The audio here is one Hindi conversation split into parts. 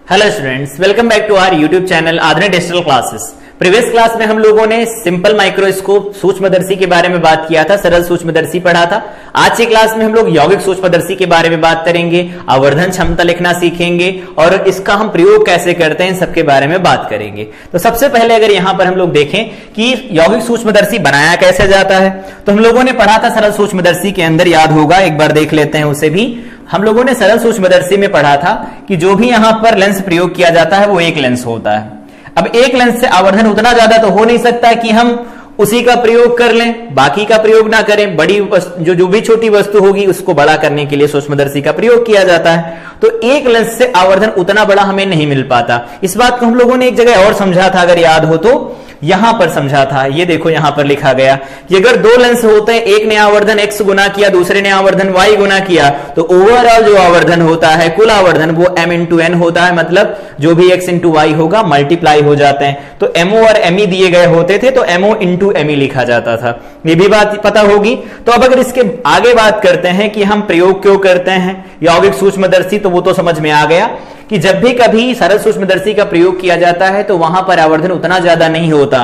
Hello students, welcome back to our YouTube channel Aadhunik digital classes. Previous class में हम लोगों ने सिंपल माइक्रोस्कोप सूक्ष्मदर्शी के बारे में बात किया था, सरल सूक्ष्मदर्शी पढ़ा था। आज की क्लास में हम लोग यौगिक सूक्ष्मदर्शी के बारे में बात करेंगे, आवर्धन क्षमता लिखना सीखेंगे और इसका हम प्रयोग कैसे करते हैं इन सबके बारे में बात करेंगे। तो सबसे पहले अगर यहाँ पर हम लोग देखें कि यौगिक सूक्ष्मदर्शी बनाया कैसे जाता है, तो हम लोगों ने पढ़ा था सरल सूक्ष्मदर्शी के अंदर, याद होगा, एक बार देख लेते हैं उसे भी। हम लोगों ने सरल सूक्ष्मदर्शी में पढ़ा था कि जो भी यहां पर लेंस प्रयोग किया जाता है वो एक लेंस होता है। अब एक लेंस से आवर्धन उतना ज्यादा तो हो नहीं सकता है कि हम उसी का प्रयोग कर लें, बाकी का प्रयोग ना करें। बड़ी जो भी छोटी वस्तु होगी उसको बड़ा करने के लिए सूक्ष्मदर्शी का प्रयोग किया जाता है। तो एक लेंस से आवर्धन उतना बड़ा हमें नहीं मिल पाता। इस बात को हम लोगों ने एक जगह और समझा था, अगर याद हो तो यहां पर समझा था। ये देखो यहां पर लिखा गया कि अगर दो लेंस होते हैं, एक ने आवर्धन x गुना किया, दूसरे ने आवर्धन y गुना किया, तो ओवरऑल जो आवर्धन होता है, कुल आवर्धन, वो m इंटू n होता है। मतलब जो भी x इंटू y होगा मल्टीप्लाई हो जाते हैं। तो MO और ME दिए गए होते थे तो MO इंटू ME लिखा जाता था। ये भी बात पता होगी। तो अब अगर इसके आगे बात करते हैं कि हम प्रयोग क्यों करते हैं यौगिक सूक्ष्मदर्शी, तो वो तो समझ में आ गया कि जब भी कभी सरल सूक्ष्मदर्शी का प्रयोग किया जाता है तो वहां पर आवर्धन उतना ज्यादा नहीं होता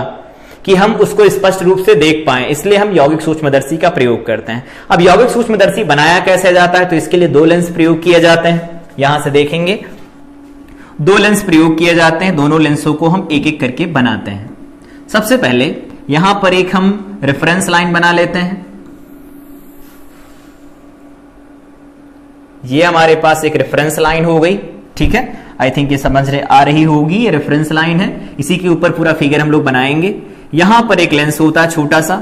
कि हम उसको स्पष्ट रूप से देख पाएं, इसलिए हम यौगिक सूक्ष्मदर्शी का प्रयोग करते हैं। अब यौगिक सूक्ष्मदर्शी बनाया कैसे जाता है, तो इसके लिए दो लेंस प्रयोग किए जाते हैं। यहां से देखेंगे दो लेंस प्रयोग किए जाते हैं, दोनों लेंसों को हम एक एक करके बनाते हैं। सबसे पहले यहां पर एक हम रेफरेंस लाइन बना लेते हैं। ये हमारे पास एक रेफरेंस लाइन हो गई, ठीक है। आई थिंक ये समझ आ रही होगी, ये रेफरेंस लाइन है, इसी के ऊपर पूरा फिगर हम लोग बनाएंगे। यहां पर एक लेंस होता है छोटा सा,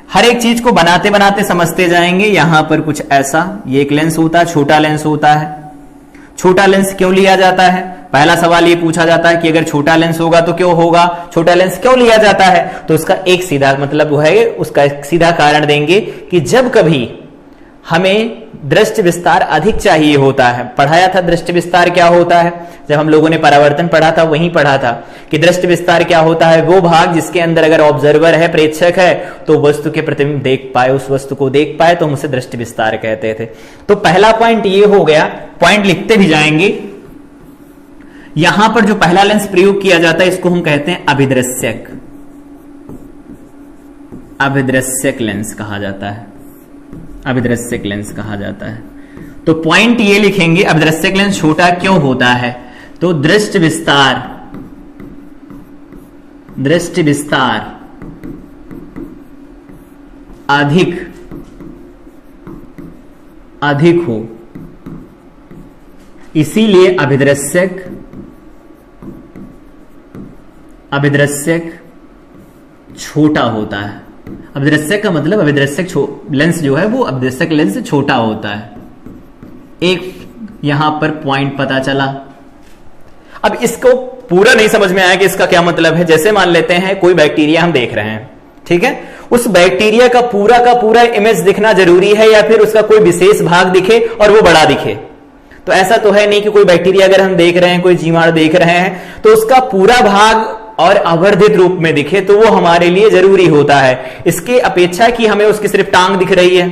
हर एक चीज को बनाते बनाते समझते जाएंगे। यहां पर कुछ ऐसा, ये एक लेंस होता है, छोटा लेंस होता है। छोटा लेंस क्यों लिया जाता है? पहला सवाल ये पूछा जाता है कि अगर छोटा लेंस होगा तो क्यों होगा, छोटा लेंस क्यों लिया जाता है? तो उसका एक सीधा मतलब वो है, उसका एक सीधा कारण देंगे कि जब कभी हमें दृष्टि विस्तार अधिक चाहिए होता है। पढ़ाया था दृष्टि विस्तार क्या होता है, जब हम लोगों ने परावर्तन पढ़ा था वहीं पढ़ा था कि दृष्टि विस्तार क्या होता है, वो भाग जिसके अंदर अगर ऑब्जर्वर है, प्रेक्षक है, तो वस्तु के प्रतिबिंब देख पाए, उस वस्तु को देख पाए, तो हम उसे दृष्टि विस्तार कहते थे। तो पहला पॉइंट ये हो गया, पॉइंट लिखते भी जाएंगे। यहां पर जो पहला लेंस प्रयोग किया जाता है इसको हम कहते हैं अभिदृश्यक, अभिदृश्यक लेंस कहा जाता है, अभिदृश्यक लेंस कहा जाता है। तो पॉइंट ये लिखेंगे, अभिदृश्यक लेंस छोटा क्यों होता है, तो दृष्टि विस्तार, दृष्टि विस्तार अधिक अधिक हो, इसीलिए अभिदृश्यक, अभिदृश्यक छोटा होता है। अभिदृश्यक का मतलब अभिदृश्यक लेंस जो है वो अभिदृश्यक लेंस से छोटा होता है। एक यहां पर पॉइंट पता चला। अब इसको पूरा नहीं समझ में आया कि इसका क्या मतलब है। जैसे मान लेते हैं कोई बैक्टीरिया हम देख रहे हैं, ठीक है, उस बैक्टीरिया का पूरा इमेज दिखना जरूरी है या फिर उसका कोई विशेष भाग दिखे और वो बड़ा दिखे? तो ऐसा तो है नहीं कि कोई बैक्टीरिया अगर हम देख रहे हैं, कोई जीवाणु देख रहे हैं, तो उसका पूरा भाग और आवर्धित रूप में दिखे तो वो हमारे लिए जरूरी होता है। इसके अपेक्षा कि हमें उसकी सिर्फ टांग दिख रही है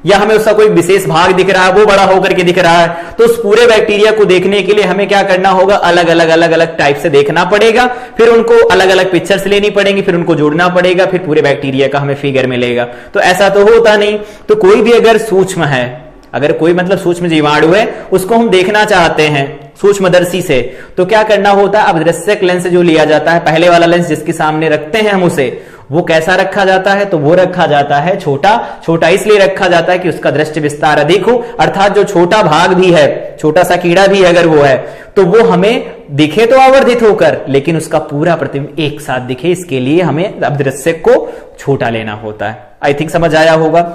या हमें उसका कोई विशेष भाग दिख रहा है, वो बड़ा होकर के दिख रहा है, तो उस पूरे बैक्टीरिया को देखने के लिए हमें क्या करना होगा, अलग अलग टाइप से देखना पड़ेगा, फिर उनको अलग अलग पिक्चर्स लेनी पड़ेंगी, फिर उनको जोड़ना पड़ेगा, फिर पूरे बैक्टीरिया का हमें फिगर मिलेगा। तो ऐसा तो होता नहीं। तो कोई भी अगर सूक्ष्म है, अगर कोई मतलब सूक्ष्म जीवाणु है, उसको हम देखना चाहते हैं सूक्ष्मदर्शी से, तो क्या करना होता है, अभिदृश्यक लेंस जो लिया जाता है, पहले वाला लेंस जिसके सामने रखते हैं हम उसे, वो कैसा रखा जाता है, तो वो रखा जाता है छोटा। छोटा इसलिए रखा जाता है कि उसका दृष्टि विस्तार अधिक हो, अर्थात जो छोटा भाग भी है, छोटा सा कीड़ा भी अगर वो है, तो वो हमें दिखे तो आवर्धित होकर, लेकिन उसका पूरा प्रतिबिंब एक साथ दिखे। इसके लिए हमें अभिदृश्यक को छोटा लेना होता है। आई थिंक समझ आया होगा।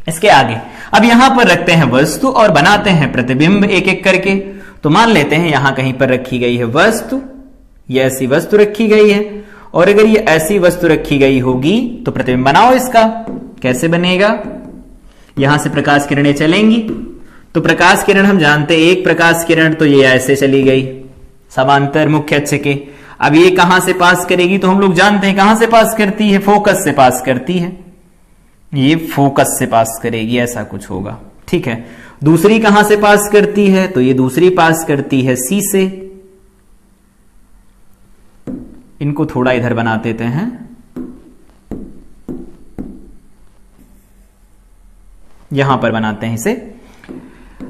इसके आगे अब यहां पर रखते हैं वस्तु और बनाते हैं प्रतिबिंब एक एक करके। तो मान लेते हैं यहां कहीं पर रखी गई है वस्तु, ये ऐसी वस्तु रखी गई है, और अगर ये ऐसी वस्तु रखी गई होगी तो प्रतिबिंब बनाओ इसका। कैसे बनेगा, यहां से प्रकाश किरणें चलेंगी, तो प्रकाश किरण हम जानते हैं, एक प्रकाश किरण तो ये ऐसे चली गई समांतर मुख्य अक्ष के। अब ये कहां से पास करेगी, तो हम लोग जानते हैं कहां से पास करती है, फोकस से पास करती है। ये फोकस से पास करेगी, ऐसा कुछ होगा, ठीक है। दूसरी कहां से पास करती है, तो ये दूसरी पास करती है सी से। इनको थोड़ा इधर बना देते हैं, यहां पर बनाते हैं इसे।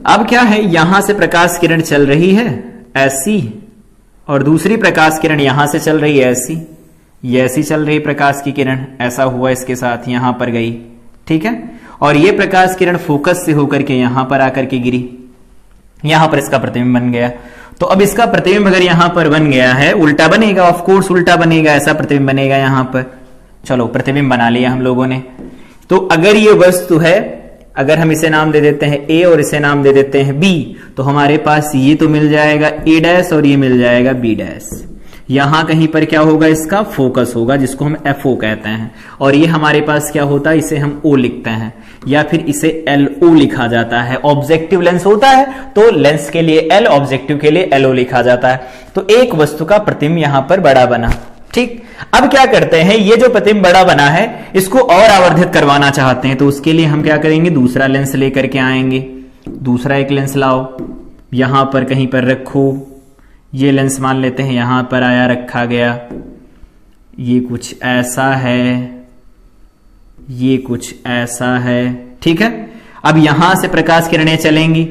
अब क्या है, यहां से प्रकाश किरण चल रही है ऐसी, और दूसरी प्रकाश किरण यहां से चल रही है ऐसी, ये ऐसी चल रही प्रकाश की किरण, ऐसा हुआ इसके साथ, यहां पर गई, ठीक है। और ये प्रकाश किरण फोकस से होकर के यहां पर आकर के गिरी, यहां पर इसका प्रतिबिंब बन गया। तो अब इसका प्रतिबिंब अगर यहां पर बन गया है, उल्टा बनेगा, ऑफ कोर्स उल्टा बनेगा, ऐसा प्रतिबिंब बनेगा यहां पर। चलो प्रतिबिंब बना लिया हम लोगों ने। तो अगर ये वस्तु है, अगर हम इसे नाम दे देते हैं ए और इसे नाम दे देते हैं बी, तो हमारे पास ये तो मिल जाएगा ए डैश और ये मिल जाएगा बी डैश। यहां कहीं पर क्या होगा, इसका फोकस होगा, जिसको हम एफओ कहते हैं। और ये हमारे पास क्या होता है, इसे हम ओ लिखते हैं, या फिर इसे एलओ लिखा जाता है। ऑब्जेक्टिव लेंस होता है तो लेंस के लिए एल, ऑब्जेक्टिव के लिए एलओ लिखा जाता है। तो एक वस्तु का प्रतिबिंब यहां पर बड़ा बना, ठीक। अब क्या करते हैं, ये जो प्रतिबिंब बड़ा बना है इसको और आवर्धित करवाना चाहते हैं, तो उसके लिए हम क्या करेंगे, दूसरा लेंस लेकर के आएंगे। दूसरा एक लेंस लाओ, यहां पर कहीं पर रखो, ये लेंस मान लेते हैं यहां पर आया, रखा गया। ये कुछ ऐसा है, ये कुछ ऐसा है, ठीक है। अब यहां से प्रकाश किरणें चलेंगी,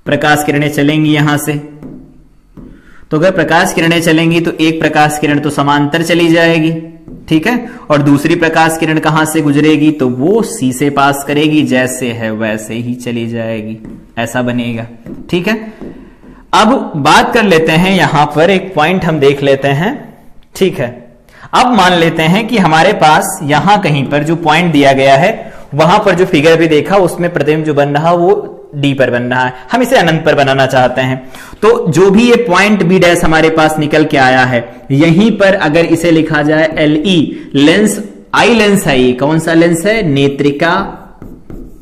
प्रकाश किरणें चलेंगी यहां से। तो अगर प्रकाश किरणें चलेंगी तो एक प्रकाश किरण तो समांतर चली जाएगी, ठीक है, और दूसरी प्रकाश किरण कहां से गुजरेगी, तो वो सी से पास करेगी, जैसे है वैसे ही चली जाएगी, ऐसा बनेगा, ठीक है। अब बात कर लेते हैं, यहां पर एक पॉइंट हम देख लेते हैं, ठीक है। अब मान लेते हैं कि हमारे पास यहां कहीं पर जो पॉइंट दिया गया है, वहां पर जो फिगर भी देखा उसमें प्रतिबिंब जो बन रहा वो डी पर बन रहा है, हम इसे अनंत पर बनाना चाहते हैं। तो जो भी ये पॉइंट बी डैश हमारे पास निकल के आया है, यहीं पर अगर इसे लिखा जाए L E, lens eye lens है, ये कौन सा लेंस है, नेत्रिका,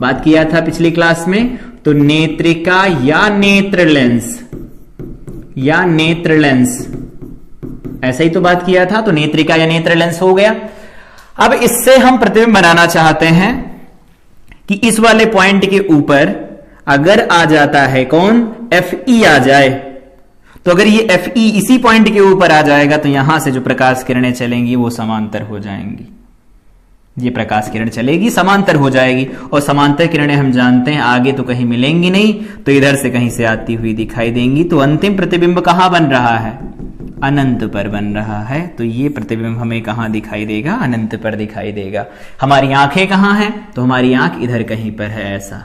बात किया था पिछली क्लास में। तो नेत्रिका या नेत्र लेंस, या नेत्र लेंस, ऐसा ही तो बात किया था। तो नेत्रिका या नेत्र लेंस हो गया। अब इससे हम प्रतिबिंब बनाना चाहते हैं कि इस वाले पॉइंट के ऊपर अगर आ जाता है कौन, एफ ई आ जाए, तो अगर ये एफ ई इसी पॉइंट के ऊपर आ जाएगा तो यहां से जो प्रकाश किरणें चलेंगी वो समांतर हो जाएंगी, ये प्रकाश किरण चलेगी समांतर हो जाएगी। और समांतर किरणें हम जानते हैं आगे तो कहीं मिलेंगी नहीं, तो इधर से कहीं से आती हुई दिखाई देंगी। तो अंतिम प्रतिबिंब कहां बन रहा है, अनंत पर बन रहा है। तो ये प्रतिबिंब हमें कहां दिखाई देगा, अनंत पर दिखाई देगा। हमारी आंखें कहां हैं, तो हमारी आंख इधर कहीं पर है, ऐसा,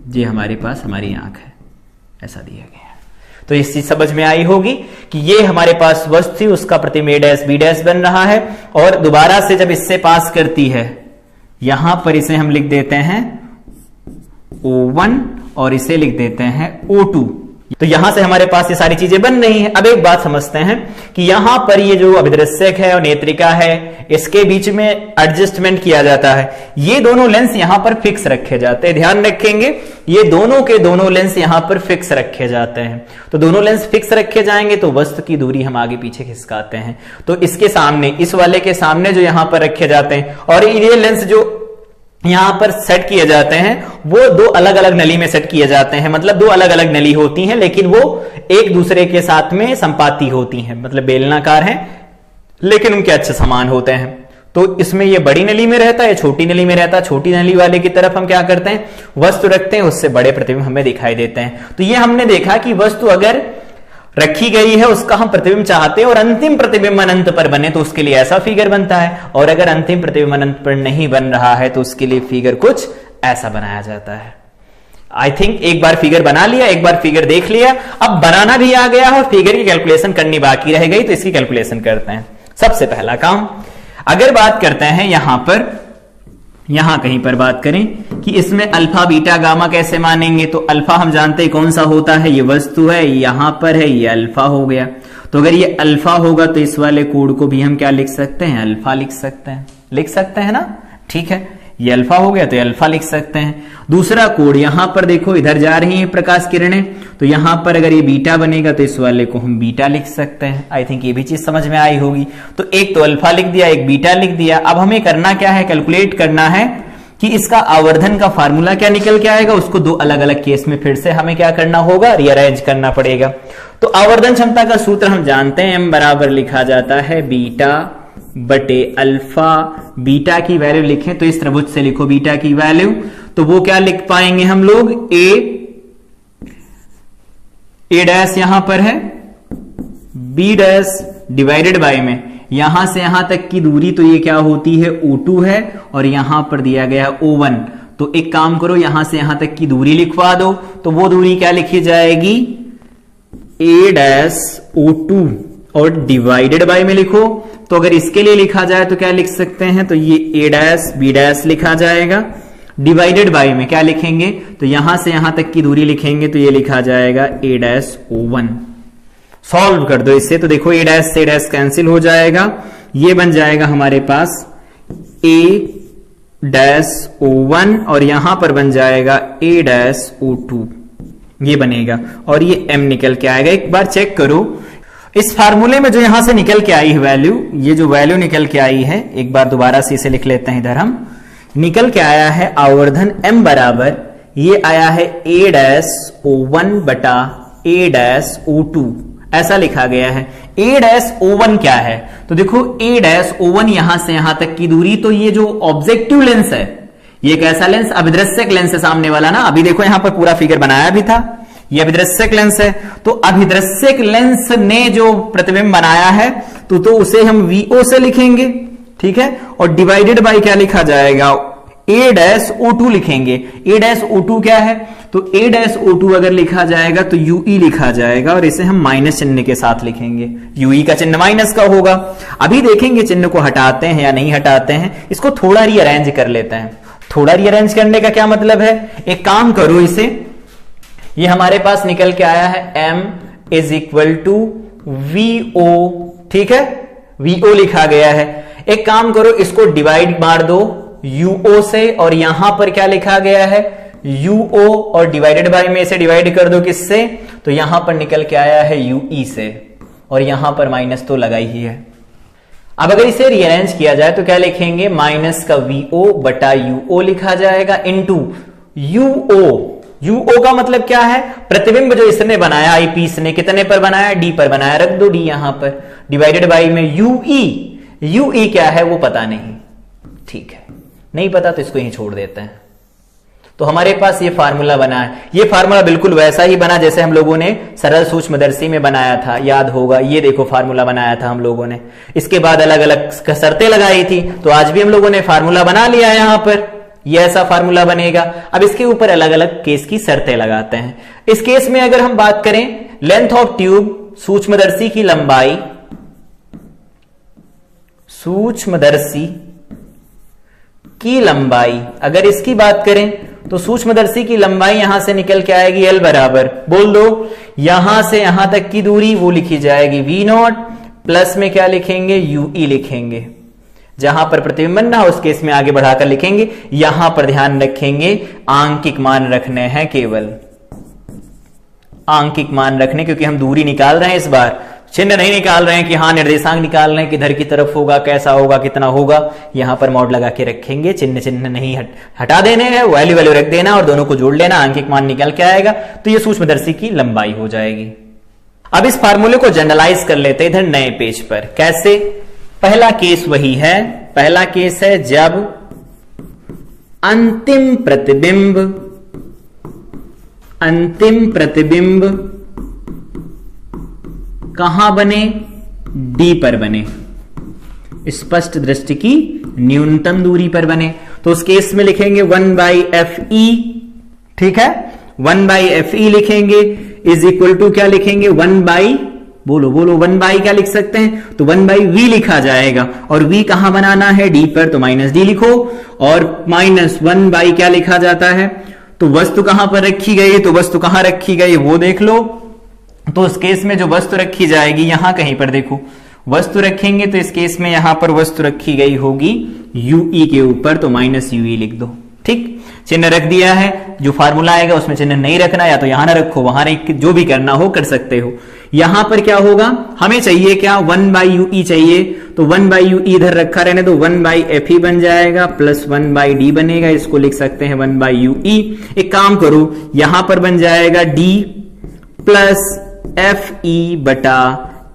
ये हमारे पास हमारी आंख है, ऐसा दिया गया। तो इस चीज समझ में आई होगी कि ये हमारे पास वस्तु थी, उसका प्रतिबिंब ए डैश बी डैश बन रहा है, और दोबारा से जब इससे पास करती है, यहां पर इसे हम लिख देते हैं O1 और इसे लिख देते हैं O2। तो यहां से हमारे पास ये सारी चीजें बन रही हैं। अब एक बात समझते हैं कि यहां पर ये जो अभिदृश्यक है और नेत्रिका है, इसके बीच में एडजस्टमेंट किया जाता है। ये दोनों लेंस यहां पर फिक्स रखे जाते हैं, ध्यान रखेंगे, ये दोनों के दोनों लेंस यहां पर फिक्स रखे जाते हैं। तो दोनों लेंस फिक्स रखे जाएंगे तो वस्तु की दूरी हम आगे पीछे खिसकाते हैं। तो इसके सामने, इस वाले के सामने जो यहां पर रखे जाते हैं, और ये लेंस जो यहां पर सेट किए जाते हैं वो दो अलग अलग नली में सेट किए जाते हैं। मतलब दो अलग अलग नली होती हैं, लेकिन वो एक दूसरे के साथ में संपाती होती हैं, मतलब बेलनाकार हैं, लेकिन उनके अच्छे समान होते हैं। तो इसमें ये बड़ी नली में रहता है, छोटी नली में रहता है। छोटी नली वाले की तरफ हम क्या करते हैं, वस्तु रखते हैं, उससे बड़े प्रतिबिंब हमें दिखाई देते हैं। तो ये हमने देखा कि वस्तु अगर रखी गई है उसका हम प्रतिबिंब चाहते हैं और अंतिम प्रतिबिंब अनंत पर बने तो उसके लिए ऐसा फिगर बनता है, और अगर अंतिम प्रतिबिंब अनंत पर नहीं बन रहा है तो उसके लिए फिगर कुछ ऐसा बनाया जाता है। आई थिंक एक बार फिगर बना लिया, एक बार फिगर देख लिया, अब बनाना भी आ गया और फिगर की कैलकुलेशन करनी बाकी रह गई। तो इसकी कैलकुलेशन करते हैं। सबसे पहला काम, अगर बात करते हैं यहां पर, यहां कहीं पर बात करें कि इसमें अल्फा बीटा गामा कैसे मानेंगे, तो अल्फा हम जानते हैं कौन सा होता है, ये वस्तु है, यहां पर है, ये अल्फा हो गया। तो अगर ये अल्फा होगा तो इस वाले कोड को भी हम क्या लिख सकते हैं, अल्फा लिख सकते हैं ना, ठीक है। ये अल्फा हो गया तो ये अल्फा लिख सकते हैं। दूसरा कोड यहां पर देखो, इधर जा रही है प्रकाश किरणें, तो यहां पर अगर ये बीटा बनेगा तो इस वाले को हम बीटा लिख सकते हैं। आई थिंक ये भी चीज समझ में आई होगी। तो एक तो अल्फा लिख दिया, एक बीटा लिख दिया। अब हमें करना क्या है, कैलकुलेट करना है कि इसका आवर्धन का फार्मूला क्या निकल के आएगा, उसको दो अलग अलग केस में फिर से हमें क्या करना होगा, रीअरेंज करना पड़ेगा। तो आवर्धन क्षमता का सूत्र हम जानते हैं, m बराबर लिखा जाता है बीटा बटे अल्फा। बीटा की वैल्यू लिखें तो इस त्रिभुज से लिखो बीटा की वैल्यू, तो वो क्या लिख पाएंगे हम लोग, ए डैश यहां पर है, बी डैश डिवाइडेड बाय में यहां से यहां तक की दूरी तो ये क्या होती है, O2 है, और यहां पर दिया गया O1। तो एक काम करो, यहां से यहां तक की दूरी लिखवा दो, तो वो दूरी क्या लिखी जाएगी, A डैश O2 और डिवाइडेड बाय में लिखो। तो अगर इसके लिए लिखा जाए तो क्या लिख सकते हैं, तो ये A डैश B डैश लिखा जाएगा, डिवाइडेड बाय में क्या लिखेंगे, तो यहां से यहां तक की दूरी लिखेंगे तो ये लिखा जाएगा A डैश O1। सॉल्व कर दो इससे, तो देखो A डैश से A डैश कैंसिल हो जाएगा, ये बन जाएगा हमारे पास A डैश O1 और यहां पर बन जाएगा A डैश O2, ये बनेगा और ये M निकल के आएगा। एक बार चेक करो इस फार्मूले में जो यहां से निकल के आई है वैल्यू, ये जो वैल्यू निकल के आई है, एक बार दोबारा से इसे लिख लेते हैं इधर, हम निकल के आया है आवर्धन M बराबर, ये आया है A डैश O1 बटा A डैश O2, ऐसा लिखा गया है। A डैश O1 क्या है, तो देखो A डैश O1 यहां से यहां तक की दूरी, तो ये जो ऑब्जेक्टिव लेंस है, ये कैसा लेंस, अभिदृश्यक लेंस है सामने वाला ना, अभी देखो यहां पर पूरा फिगर बनाया भी था, ये अभिदृश्यक लेंस है। तो अभिदृश्यक लेंस ने जो प्रतिबिंब बनाया है तो उसे हम VO से लिखेंगे, ठीक है, और डिवाइडेड बाय क्या लिखा जाएगा, A डैश O2 लिखेंगे। A डैश O2 क्या है, तो A डैश O2 अगर लिखा जाएगा तो UE लिखा जाएगा और इसे हम माइनस चिन्ह के साथ लिखेंगे, UE का चिन्ह माइनस का होगा। अभी देखेंगे चिन्ह को हटाते हैं या नहीं हटाते हैं, इसको थोड़ा रीअरेंज कर लेते हैं। थोड़ा रीअरेंज करने का क्या मतलब है, एक काम करो, इसे ये हमारे पास निकल के आया है M is equal to VO, ठीक है, VO लिखा गया है। एक काम करो, इसको डिवाइड मार दो UO से, और यहां पर क्या लिखा गया है UO, और डिवाइडेड बाय में इसे डिवाइड कर दो किससे, तो यहां पर निकल के आया है UE से, और यहां पर माइनस तो लगा ही है। अब अगर इसे रीअरेंज किया जाए तो क्या लिखेंगे, माइनस का VO बटा UO लिखा जाएगा इंटू UO। UO का मतलब क्या है, प्रतिबिंब जो इसने बनाया, आईपीस ने कितने पर बनाया, D पर बनाया, रख दो D यहां पर, डिवाइडेड बाय में UE क्या है वो पता नहीं, ठीक है, नहीं पता तो इसको यहीं छोड़ देते हैं। तो हमारे पास ये फार्मूला बना है, ये फार्मूला बिल्कुल वैसा ही बना जैसे हम लोगों ने सरल सूक्ष्मदर्शी में बनाया था, याद होगा, ये देखो फार्मूला बनाया था हम लोगों ने, इसके बाद अलग अलग शर्तें लगाई थी, तो आज भी हम लोगों ने फार्मूला बना लिया है, यहां पर ये ऐसा फार्मूला बनेगा। अब इसके ऊपर अलग अलग केस की शर्तें लगाते हैं। इस केस में अगर हम बात करें, लेंथ ऑफ ट्यूब, सूक्ष्मदर्शी की लंबाई, सूक्ष्मदर्शी की लंबाई अगर इसकी बात करें तो सूक्ष्मदर्शी की लंबाई यहां से निकल के आएगी L बराबर, बोल दो, यहां से यहां तक की दूरी वो लिखी जाएगी V0, प्लस में क्या लिखेंगे UE लिखेंगे। जहां पर प्रतिबिंब बनना हो उस केस में आगे बढ़ाकर लिखेंगे, यहां पर ध्यान रखेंगे आंकिक मान रखने हैं, केवल आंकिक मान रखने, क्योंकि हम दूरी निकाल रहे हैं, इस बार चिन्ह नहीं निकाल रहे हैं कि हाँ निर्देशांक निकाल रहे हैं किधर की तरफ होगा, कैसा होगा, कितना होगा, यहां पर मॉड लगा के रखेंगे, चिन्ह नहीं हटा देने हैं, वैल्यू रख देना और दोनों को जोड़ लेना, आंकिक मान निकल के आएगा, तो ये सूक्ष्मदर्शी की लंबाई हो जाएगी। अब इस फार्मूले को जनरलाइज कर लेते हैं इधर नए पेज पर, कैसे, पहला केस वही है, पहला केस है जब अंतिम प्रतिबिंब कहां बने, D पर बने, स्पष्ट दृष्टि की न्यूनतम दूरी पर बने, तो उस केस में लिखेंगे 1/FE, ठीक है, 1/FE लिखेंगे, इज इक्वल टू क्या लिखेंगे, 1 क्या लिख सकते हैं, तो 1/V लिखा जाएगा, और V कहां बनाना है, D पर, तो -D लिखो, और -1 क्या लिखा जाता है, तो वस्तु कहां पर रखी गई, तो वस्तु कहां रखी गई वो देख लो। तो उस केस में जो वस्तु रखी जाएगी, यहां कहीं पर देखो वस्तु रखेंगे, तो इस केस में यहां पर वस्तु रखी गई होगी UE के ऊपर, तो -UE लिख दो, ठीक। चिन्ह रख दिया है, जो फार्मूला आएगा उसमें चिन्ह नहीं रखना, या तो यहां ना रखो वहां जो भी करना हो कर सकते हो। यहां पर क्या होगा, हमें चाहिए क्या, 1/ue चाहिए, तो 1/ue इधर रखा रहने तो 1/fe बन जाएगा प्लस 1/d बनेगा, इसको लिख सकते हैं 1/ue। एक काम करो, यहां पर बन जाएगा d प्लस fe बटा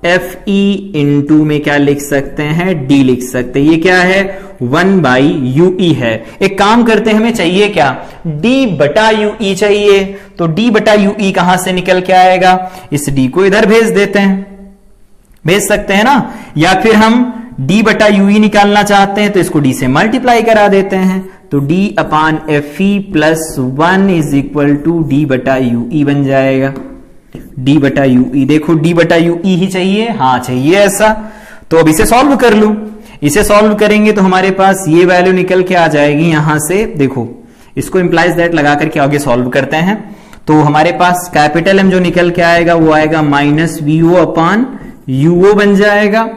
fe इंटू में क्या लिख सकते हैं, d लिख सकते हैं। ये क्या है, 1/ue है। एक काम करते हैं, हमें चाहिए क्या, d बटा ue चाहिए, तो d बटा ue कहां से निकल के आएगा, इस d को इधर भेज देते हैं, भेज सकते हैं ना, या फिर हम d बटा ue निकालना चाहते हैं तो इसको d से मल्टीप्लाई करा देते हैं, तो d upon fe plus 1 is equal to d बटा ue बन जाएगा। d बटा ue, देखो d बटा ue ही चाहिए, हाँ चाहिए ऐसा, तो अब इसे सॉल्व कर लूं। इसे सॉल्व करेंगे तो हमारे पास ये वैल्यू निकल के आ जाएगी यहां से, देखो इसको इंप्लाइज दैट लगा करके आगे सॉल्व करते हैं, तो हमारे पास कैपिटल M जो निकल के आएगा वो आएगा माइनस vo अपान uo बन जाएगा,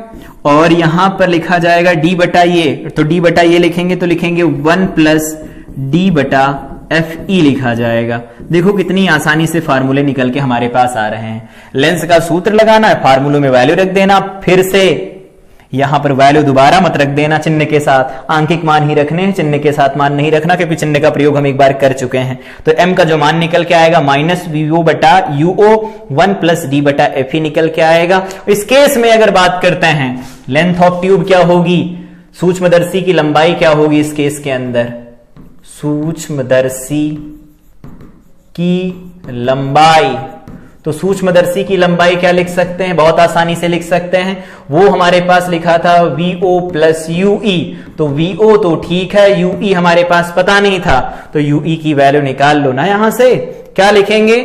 और यहां पर लिखा जाएगा d बटा ये, तो d बटा ये लिखेंगे तो लिखेंगे 1 प्लस d बटा fe लिखा जाएगा। देखो कितनी आसानी से फार्मूले निकल के हमारे पास आ रहे हैं। लेंस का सूत्र लगाना है, फार्मूलों में वैल्यू रख देना, फिर से यहां पर वैल्यू दोबारा मत रख देना चिन्ह के साथ, आंकिक मान ही रखने हैं, चिन्ह के साथ मान नहीं रखना, क्योंकि चिन्ह का प्रयोग हम एक बार कर चुके हैं। तो m का जो मान निकल के आएगा माइनस vo बटा uo 1 प्लस d बटा fe निकल के आएगा। इस केस में अगर बात करते हैं लेंथ ऑफ ट्यूब क्या होगी, सूक्ष्मदर्शी की लंबाई क्या होगी इस केस के अंदर, सूक्ष्मदर्शी की लंबाई, तो सूक्ष्मदर्शी की लंबाई क्या लिख सकते हैं, बहुत आसानी से लिख सकते हैं, वो हमारे पास लिखा था vo प्लस ue, तो vo तो ठीक है, ue हमारे पास पता नहीं था, तो ue की वैल्यू निकाल लो ना, यहां से क्या लिखेंगे,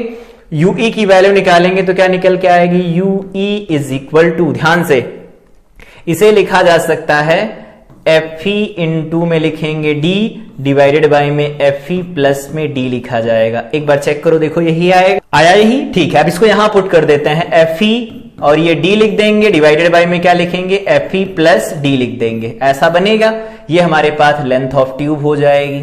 ue की वैल्यू निकालेंगे तो क्या निकल के आएगी, ue इज इक्वल टू, ध्यान से इसे लिखा जा सकता है fe इंटू में लिखेंगे d डिवाइडेड बाय में fe प्लस में d लिखा जाएगा। एक बार चेक करो, देखो यही आएगा, आया यही, ठीक है। अब इसको यहां पुट कर देते हैं, fe और ये d लिख देंगे, डिवाइडेड बाय में क्या लिखेंगे, fe प्लस d लिख देंगे, ऐसा बनेगा। ये हमारे पास लेंथ ऑफ ट्यूब हो जाएगी,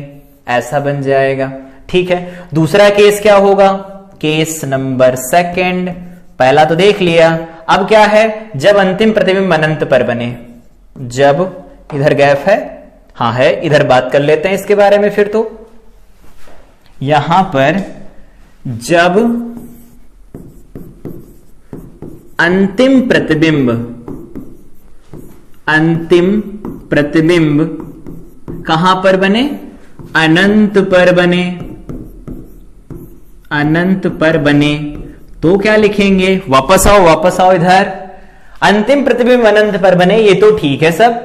ऐसा बन जाएगा, ठीक है। दूसरा केस क्या होगा, केस नंबर सेकंड, पहला तो देख लिया, अब क्या है, जब अंतिम प्रतिबिंब अनंत पर बने, जब इधर गैप है, हाँ है, इधर बात कर लेते हैं इसके बारे में फिर, तो यहां पर जब अंतिम प्रतिबिंब कहां पर बने, अनंत पर बने, अनंत पर बने, तो क्या लिखेंगे, वापस आओ इधर, अंतिम प्रतिबिंब अनंत पर बने, ये तो ठीक है सब,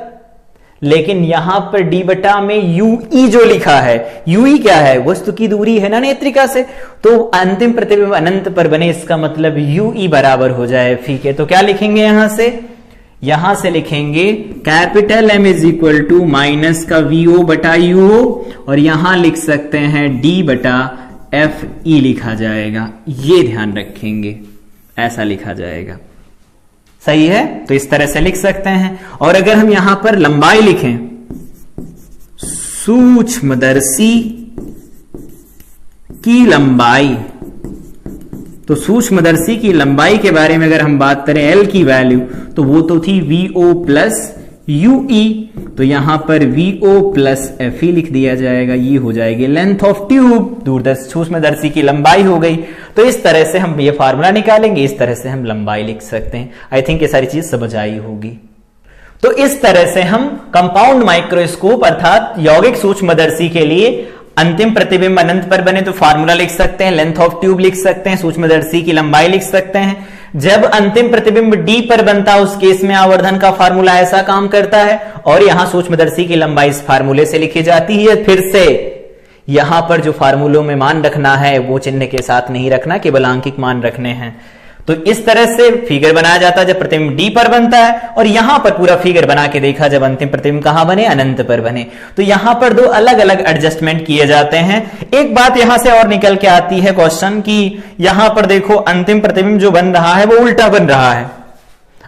लेकिन यहां पर d बटा में ue जो लिखा है, ue क्या है, वस्तु की दूरी है ना नेत्रिका से, तो अंतिम प्रतिबिंब अनंत पर बने, इसका मतलब ue बराबर हो जाए फी के, तो क्या लिखेंगे यहां से लिखेंगे capital M is equal to minus का vo बटा uo, और यहां लिख सकते हैं d बटा fe लिखा जाएगा, ये ध्यान रखेंगे, ऐसा लिखा जाएगा, सही है। तो इस तरह से लिख सकते हैं। और अगर हम यहां पर लंबाई लिखें, सूक्ष्मदर्शी की लंबाई, तो सूक्ष्मदर्शी की लंबाई के बारे में अगर हम बात करें L की वैल्यू, तो वो तो थी vo प्लस ue, तो यहां पर vo प्लस fe लिख दिया जाएगा, ये हो जाएगी लेंथ ऑफ ट्यूब, दूरदर्शी सूक्ष्मदर्शी की लंबाई हो गई। तो इस तरह से हम ये फार्मूला निकालेंगे, इस तरह से हम लंबाई लिख सकते हैं। आई थिंक ये सारी चीज समझ आई होगी। तो इस तरह से हम कंपाउंड माइक्रोस्कोप अर्थात यौगिक सूक्ष्मदर्शी के लिए अंतिम प्रतिबिंब अनंत पर बने तो फार्मूला लिख सकते हैं, लेंथ ऑफ ट्यूब लिख सकते हैं, सूक्ष्मदर्शी की लंबाई लिख सकते हैं। जब अंतिम प्रतिबिंब D पर बनता है उस केस में आवर्धन का फार्मूला ऐसा काम करता है, और यहां सूक्ष्मदर्शी की लंबाई इस फार्मूले से लिखी जाती है। फिर से यहां पर जो फार्मूलों में मान रखना है वो चिन्ह के साथ नहीं रखना, केवल आंकिक मान रखने हैं। तो इस तरह से फिगर बनाया जाता है जब प्रतिबिंब D पर बनता है, और यहां पर पूरा फिगर बना के देखा जब अंतिम प्रतिबिंब कहां बने, अनंत पर बने। तो यहां पर दो अलग अलग एडजस्टमेंट किए जाते हैं। एक बात यहां से और निकल के आती है क्वेश्चन की, यहां पर देखो अंतिम प्रतिबिंब जो बन रहा है वो उल्टा बन रहा है।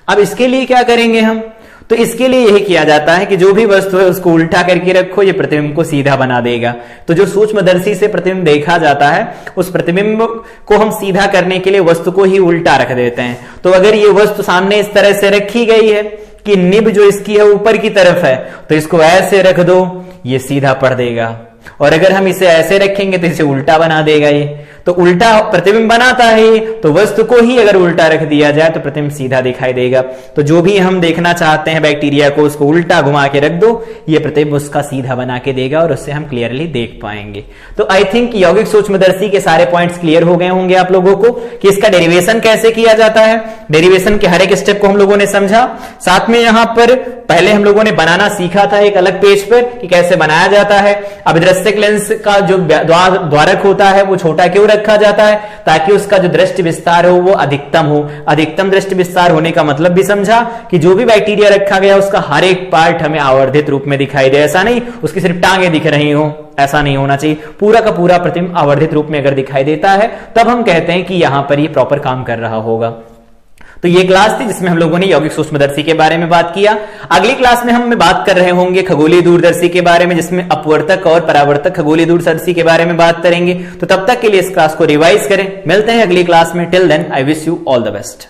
अब इसके लिए क्या करेंगे हम, तो इसके लिए यही किया जाता है कि जो भी वस्तु है उसको उल्टा करके रखो, ये प्रतिबिंब को सीधा बना देगा। तो जो सूक्ष्मदर्शी से प्रतिबिंब देखा जाता है उस प्रतिबिंब को हम सीधा करने के लिए वस्तु को ही उल्टा रख देते हैं। तो अगर ये वस्तु सामने इस तरह से रखी गई है कि निब जो इसकी है ऊपर की तरफ है, तो इसको ऐसे रख दो, ये सीधा पढ़ देगा। और अगर हम इसे ऐसे रखेंगे तो इसे उल्टा बना देगा। ये तो उल्टा प्रतिबिंब बनाता है, तो वस्तु को ही अगर उल्टा रख दिया जाए तो प्रतिबिंब सीधा दिखाई देगा। तो जो भी हम देखना चाहते हैं बैक्टीरिया को, उसको उल्टा घुमा के रख दो, ये प्रतिबिंब उसका सीधा बना के देगा और उससे हम क्लियरली देख पाएंगे। तो आई थिंक यौगिक सूक्ष्मदर्शी के सारे पॉइंट्स क्लियर हो गए होंगे आप लोगों को कि इसका डेरिवेशन कैसे किया जाता है। डेरिवेशन के हर एक स्टेप को हम लोगों ने समझा। साथ में यहां पर पहले हम लोगों ने बनाना सीखा था एक अलग पेज पर कि कैसे बनाया जाता है। अभिदृश्यक लेंस का जो द्वारक होता है वो छोटा क्यों रखा जाता है, ताकि उसका जो दृष्टि विस्तार हो वो अधिकतम हो। अधिकतम दृष्टि विस्तार होने का मतलब भी समझा कि जो भी बैक्टीरिया रखा गया उसका हर एक पार्ट हमें आवर्धित रूप में दिखाई दे। ऐसा नहीं उसकी सिर्फ टांगे दिख रही हो, ऐसा नहीं होना चाहिए। पूरा का पूरा प्रतिबिंब आवर्धित रूप में अगर दिखाई देता है तब हम कहते हैं कि यहां पर ये प्रॉपर काम कर रहा होगा। तो ये क्लास थी जिसमें हम लोगों ने यौगिक सूक्ष्मदर्शी के बारे में बात किया। अगली क्लास में हम बात कर रहे होंगे खगोलीय दूरदर्शी के बारे में, जिसमें अपवर्तक और परावर्तक खगोलीय दूरदर्शी के बारे में बात करेंगे। तो तब तक के लिए इस क्लास को रिवाइज करें। मिलते हैं अगली क्लास में। Till then I wish you all the best.